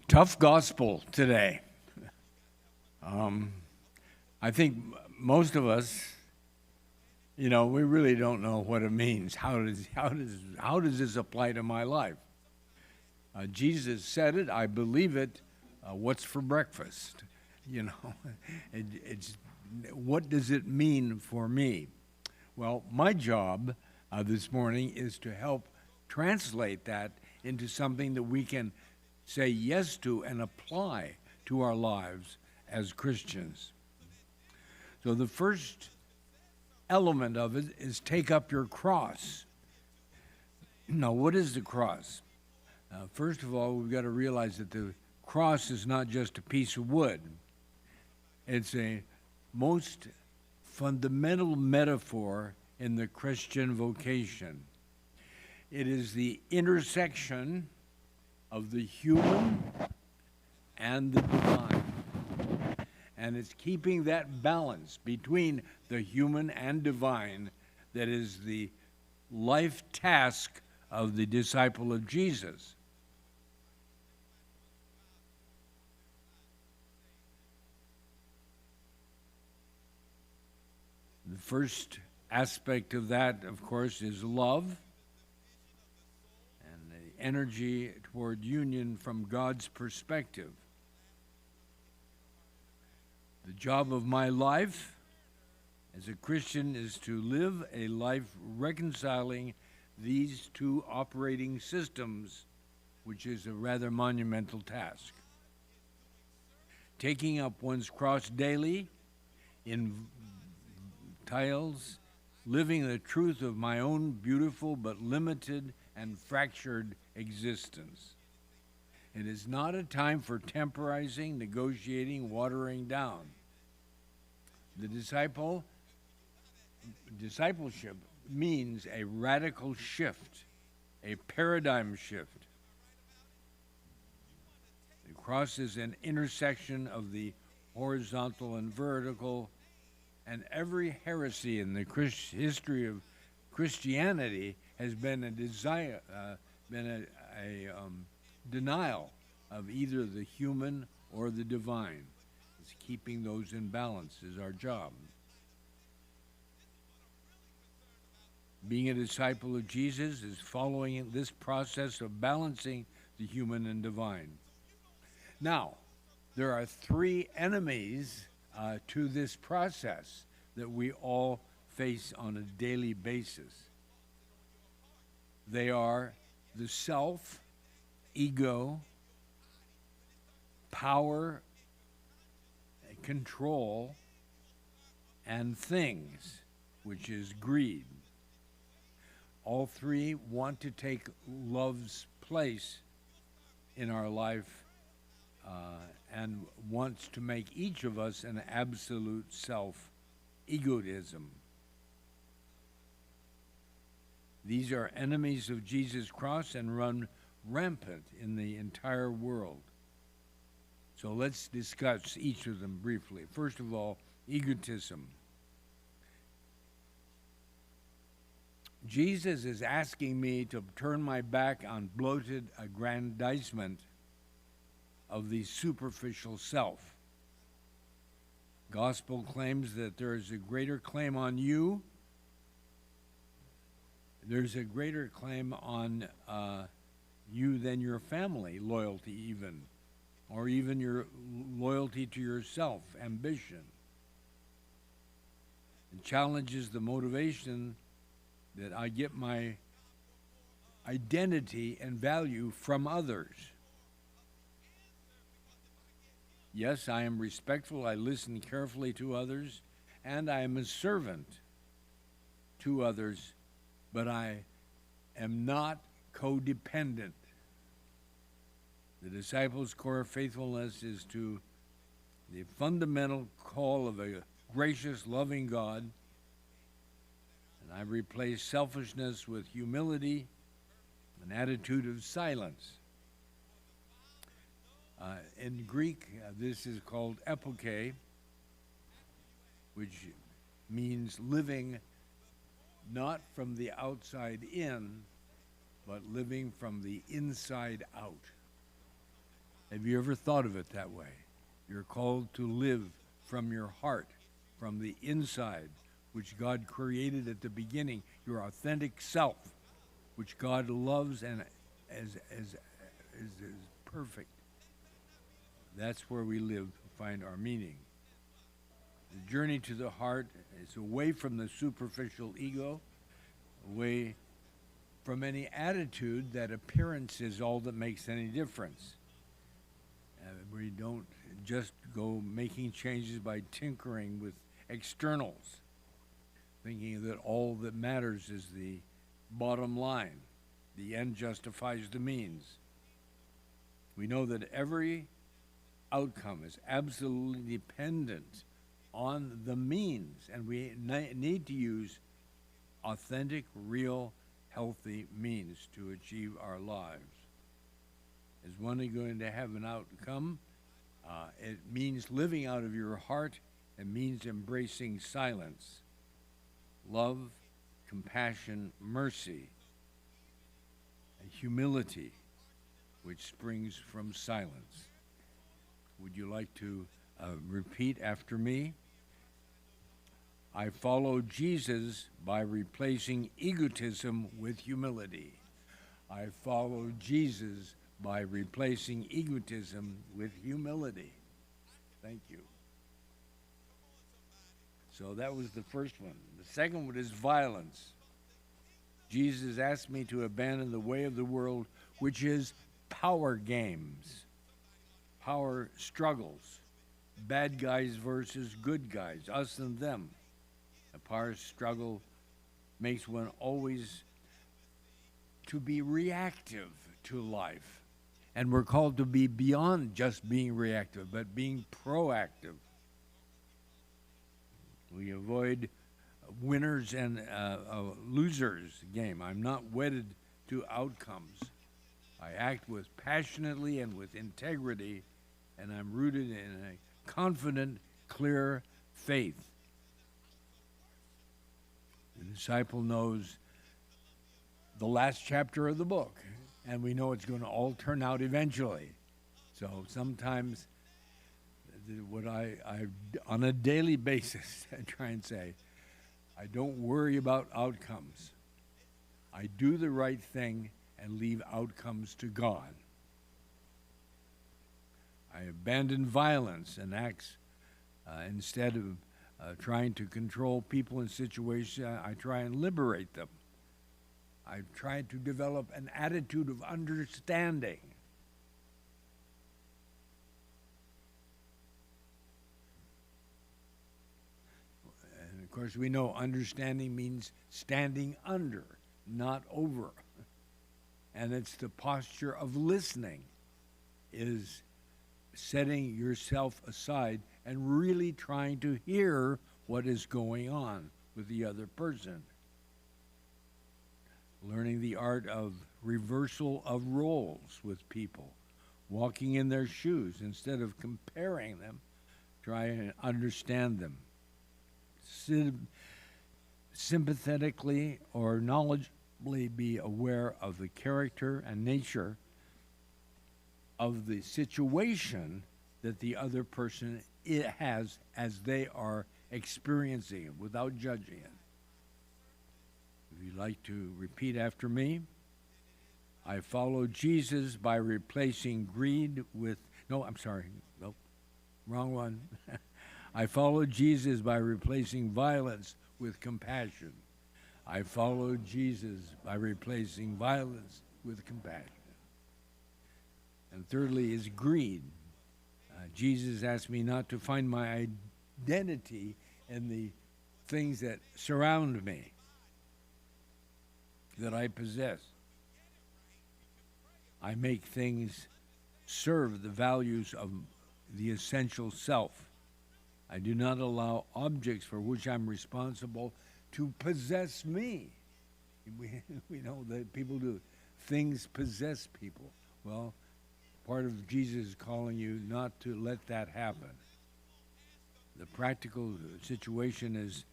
Tough gospel today. I think most of us, we really don't know what it means. How does this apply to my life? Jesus said it. I believe it. What's for breakfast? You know, it's what does it mean for me? Well, my job this morning is to help translate that into something that we can say yes to and apply to our lives as Christians. So the first element of it is take up your cross. Now, what is the cross? First of all, we've got to realize that the cross is not just a piece of wood. It's a most fundamental metaphor in the Christian vocation. It is the intersection of the human and the divine. And it's keeping that balance between the human and divine that is the life task of the disciple of Jesus. The first aspect of that, of course, is love and the energy toward union from God's perspective. The job of my life as a Christian is to live a life reconciling these two operating systems, which is a rather monumental task. Taking up one's cross daily entails living the truth of my own beautiful but limited and fractured existence. It is not a time for temporizing, negotiating, watering down. The discipleship means a radical shift, a paradigm shift. The cross is an intersection of the horizontal and vertical, and every heresy in the history of Christianity has been a denial of either the human or the divine. It's keeping those in balance is our job. Being a disciple of Jesus is following this process of balancing the human and divine. Now, there are three enemies to this process that we all face on a daily basis. They are the self, ego, power, control, and things, which is greed. All three want to take love's place in our life and wants to make each of us an absolute self, egotism. These are enemies of Jesus' cross and run rampant in the entire world. So let's discuss each of them briefly. First of all, egotism. Jesus is asking me to turn my back on bloated aggrandizement of the superficial self. Gospel claims that there is a greater claim on you. There's a greater claim on you than your family loyalty even, or even your loyalty to yourself, ambition. It challenges the motivation that I get my identity and value from others. Yes, I am respectful, I listen carefully to others, and I am a servant to others, but I am not codependent. The disciples' core faithfulness is to the fundamental call of a gracious, loving God, and I replace selfishness with humility, an attitude of silence. In Greek, this is called epoche, which means living not from the outside in, but living from the inside out. Have you ever thought of it that way? You're called to live from your heart, from the inside, which God created at the beginning, your authentic self, which God loves and is perfect. That's where we live, find our meaning. The journey to the heart is away from the superficial ego, away from any attitude that appearance is all that makes any difference. We don't just go making changes by tinkering with externals, thinking that all that matters is the bottom line. The end justifies the means. We know that every outcome is absolutely dependent on the means, and we need to use authentic, real, healthy means to achieve our lives. Is one going to have an outcome? It means living out of your heart. It means embracing silence, love, compassion, mercy, and humility, which springs from silence. Would you like to repeat after me? I follow Jesus by replacing egotism with humility. I follow Jesus by replacing egotism with humility. Thank you. So that was the first one. The second one is violence. Jesus asked me to abandon the way of the world, which is power games, power struggles, bad guys versus good guys, us and them. A power struggle makes one always to be reactive to life. And we're called to be beyond just being reactive, but being proactive. We avoid winners and losers game. I'm not wedded to outcomes. I act with passionately and with integrity, and I'm rooted in a confident, clear faith. The disciple knows the last chapter of the book, and we know it's going to all turn out eventually. So sometimes what I on a daily basis, I try and say, I don't worry about outcomes. I do the right thing and leave outcomes to God. I abandon violence and acts instead of trying to control people and situations. I try and liberate them. I try to develop an attitude of understanding. And of course, we know understanding means standing under, not over. And it's the posture of listening, is setting yourself aside and really trying to hear what is going on with the other person. Learning the art of reversal of roles with people, walking in their shoes instead of comparing them, try and understand them. Sympathetically or knowledgeably be aware of the character and nature of the situation that the other person has as they are experiencing it without judging it. If you'd like to repeat after me, I follow Jesus by replacing greed with, wrong one. I follow Jesus by replacing violence with compassion. I follow Jesus by replacing violence with compassion. And thirdly is greed. Jesus asked me not to find my identity in the things that surround me, that I possess. I make things serve the values of the essential self. I do not allow objects for which I'm responsible to possess me. We know that people do. Things possess people. Well, part of Jesus is calling you not to let that happen. The practical situation is,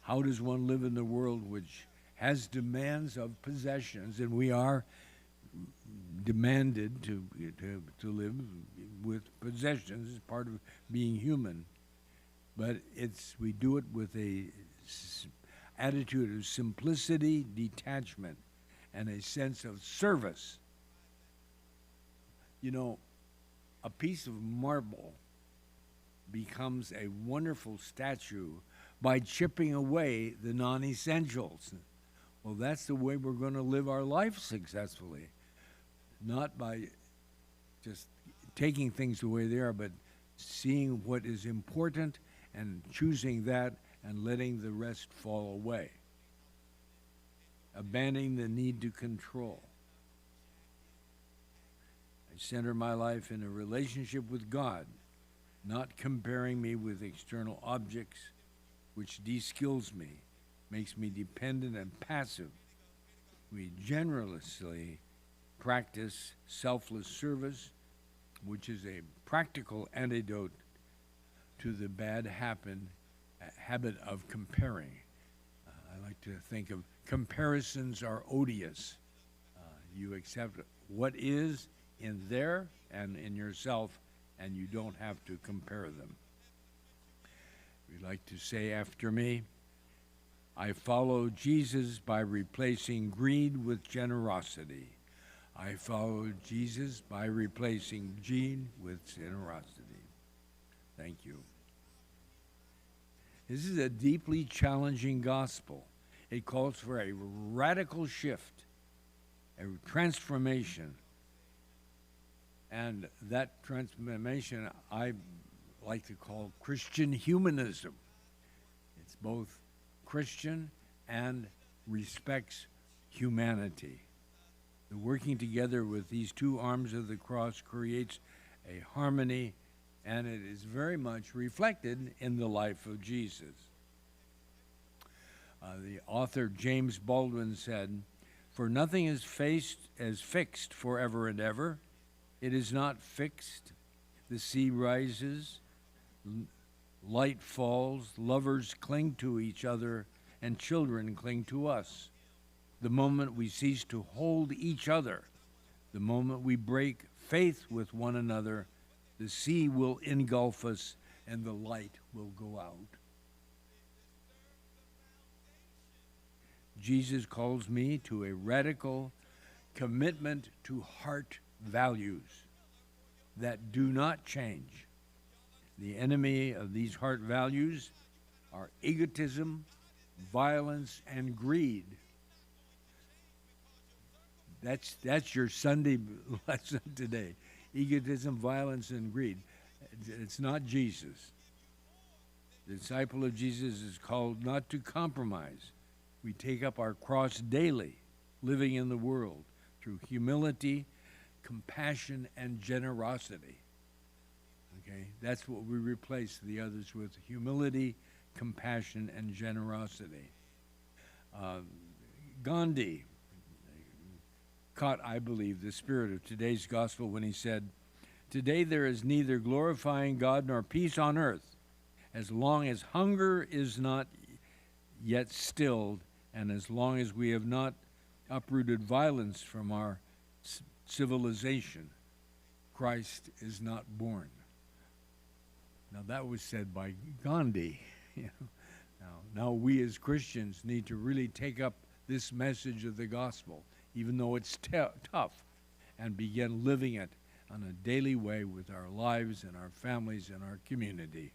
how does one live in the world which has demands of possessions, and we are demanded to live with possessions as part of being human. But we do it with a attitude of simplicity, detachment, and a sense of service. You know, a piece of marble becomes a wonderful statue by chipping away the non-essentials. Well, that's the way we're going to live our life successfully, not by just taking things the way they are, but seeing what is important and choosing that and letting the rest fall away, abandoning the need to control. I center my life in a relationship with God, not comparing me with external objects, which de-skills me, makes me dependent and passive. We generously practice selfless service, which is a practical antidote to the bad habit of comparing. I like to think of comparisons are odious. You accept what is in there and in yourself, and you don't have to compare them. We'd like to say after me, I follow Jesus by replacing greed with generosity. I follow Jesus by replacing greed with generosity. Thank you. This is a deeply challenging gospel. It calls for a radical shift, a transformation. And that transformation I like to call Christian humanism. It's both Christian and respects humanity. The working together with these two arms of the cross creates a harmony, and it is very much reflected in the life of Jesus. The author James Baldwin said, "For nothing is fixed forever and ever. It is not fixed. The sea rises, light falls, lovers cling to each other, and children cling to us. The moment we cease to hold each other, the moment we break faith with one another, the sea will engulf us and the light will go out." Jesus calls me to a radical commitment to heart values that do not change. The enemy of these heart values are egotism, violence, and greed. That's your Sunday lesson today. Egotism, violence, and greed. It's not Jesus. The disciple of Jesus is called not to compromise. We take up our cross daily, living in the world through humility, compassion, and generosity. Okay, that's what we replace the others with: humility, compassion, and generosity. Gandhi caught, I believe, the spirit of today's gospel when he said, "Today there is neither glorifying God nor peace on earth, as long as hunger is not yet stilled, and as long as we have not uprooted violence from our civilization. Christ is not born." Now that was said by Gandhi. Now we as Christians need to really take up this message of the gospel, even though it's tough, and begin living it on a daily way with our lives and our families and our community.